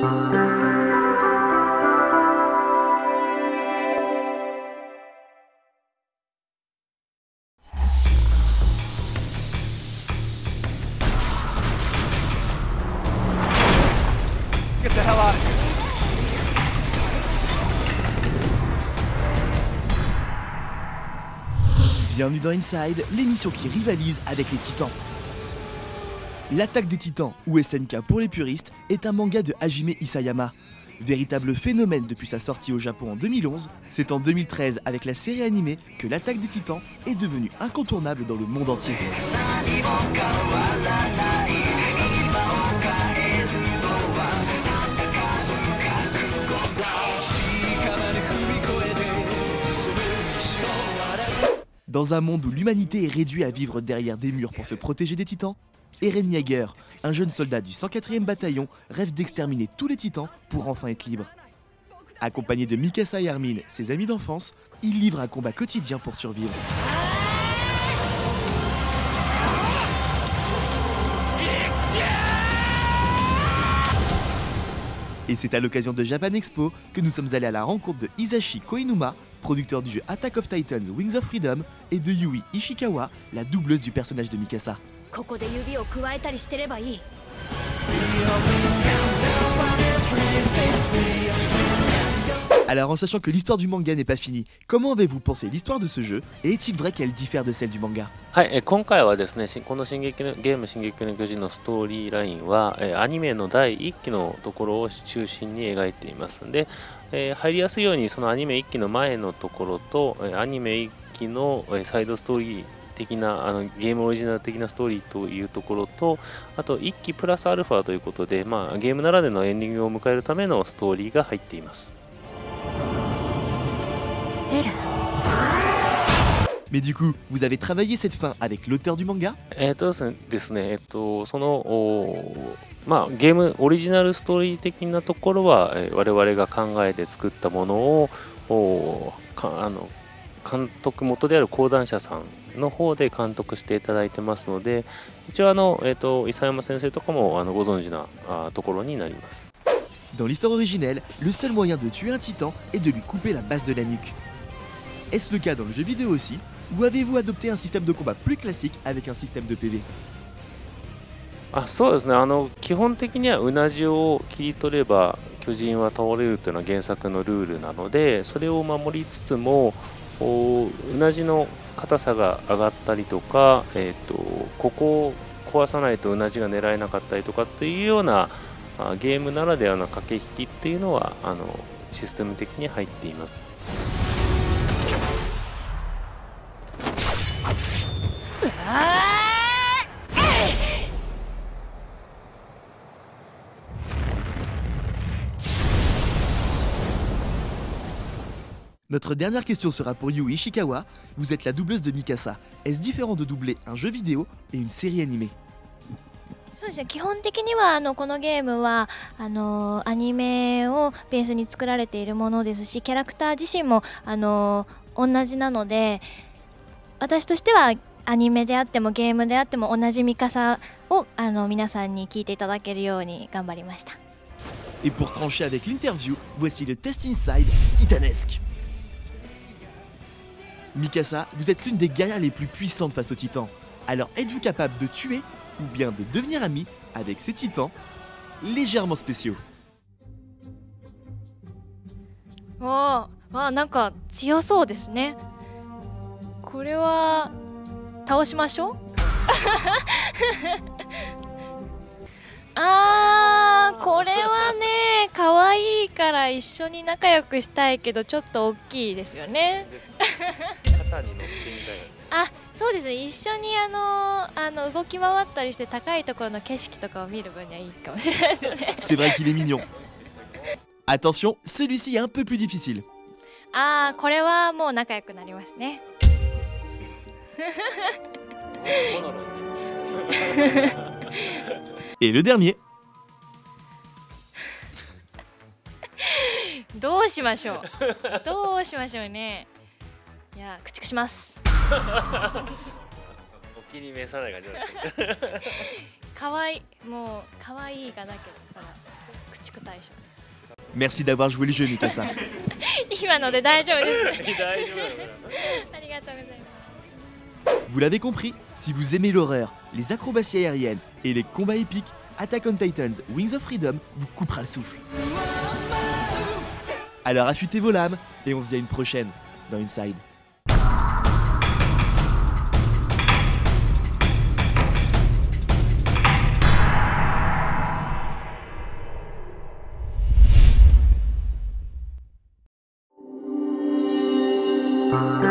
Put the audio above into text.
Get the hell out of here. Bienvenue dans Inside, l'émission qui rivalise avec les titans. L'attaque des titans, ou SNK pour les puristes, est un manga de Hajime Isayama. Véritable phénomène depuis sa sortie au Japon en 2011, c'est en 2013 avec la série animée que l'attaque des titans est devenue incontournable dans le monde entier. Dans un monde où l'humanité est réduite à vivre derrière des murs pour se protéger des titans, Eren Yeager, un jeune soldat du 104e bataillon, rêve d'exterminer tous les titans pour enfin être libre. Accompagné de Mikasa et Armin, ses amis d'enfance, il livre un combat quotidien pour survivre. Et c'est à l'occasion de Japan Expo que nous sommes allés à la rencontre de Hisashi Koinuma, producteur du jeu Attack of Titans Wings of Freedom, et de Yui Ishikawa, la doubleuse du personnage de Mikasa. Alors en sachant que l'histoire du manga n'est pas finie, comment avez-vous pensé l'histoire de ce jeu et est-il vrai qu'elle diffère de celle du manga? はい、今回はですね、この進撃のゲーム進撃の巨人のストーリーラインは、アニメの第1期のところを中心に描いていますので、入りやすいようにそのアニメ1期の前のところと、アニメ1期のサイドストーリー的なゲームオリジナル的なストーリーというところと、あと1期プラスアルファということで、ゲームならでのエンディングを迎えるためのストーリーが入っています。Mais du coup, vous avez travaillé cette fin avec l'auteur du manga? ですね、そのゲームオリジナルストーリー的なところは、我々が考えて作ったものを監督元である講談社さんの方で監督していただいてますので、一応伊佐山先生とかもご存知なところになります。 Dans l'histoire originelle, le seul moyen de tuer un titan est de lui couper la base de la nuque. Est-ce le cas dans le jeu vidéo aussi, ou avez-vous adopté un système de combat plus classique avec un système de PV? そうですね、基本的にはうなじを切り取れば巨人は倒れるというのは原作のルールなので、それを守りつつもうなじの硬さが上がったりとか、ここを壊さないとうなじが狙えなかったりとかっていうようなゲームならではの駆け引きっていうのはシステム的に入っています。 Notre dernière question sera pour Yui Ishikawa. Vous êtes la doubleuse de Mikasa. Est-ce différent de doubler un jeu vidéo et une série animée? そうですね、基本的にはこのゲームはアニメをベースに作られているものですし、キャラクター自身も同じなので、私としてはアニメであってもゲームであっても同じミカサを皆さんに聞いていただけるように頑張りました。 Et pour trancher avec l'interview, voici le test inside titanesque. Mikasa, vous êtes l'une des guerrières les plus puissantes face aux titans. Alors êtes-vous capable de tuer ou bien de devenir ami avec ces titans légèrement spéciaux? なんか強そうですね。これは倒しましょう。これはね、可愛いから一緒に仲良くしたいけどちょっと大きいですよね。肩に乗ってみたい。そうですね。一緒に動き回ったりして高いところの景色とかを見る分にはいいかもしれないですよね。C'est vrai qu'il est mignon. Attention, celui-ci est un peu plus difficile. これはもう仲良くなりますね。Et le dernier. どうしましょう。どうしましょうね。いや、駆逐します。お気に召さない感じなんですね。可愛いもう可愛いがだけだったら駆逐対象。 Merci d'avoir joué le jeu, Mikasa. 今ので大丈夫です。大丈夫だよありがとうございます。 Vous l'avez compris, si vous aimez l'horreur, les acrobaties aériennes et les combats épiques, Attack on Titans Wings of Freedom vous coupera le souffle. Alors affûtez vos lames et on se dit à une prochaine dans Inside. Bye.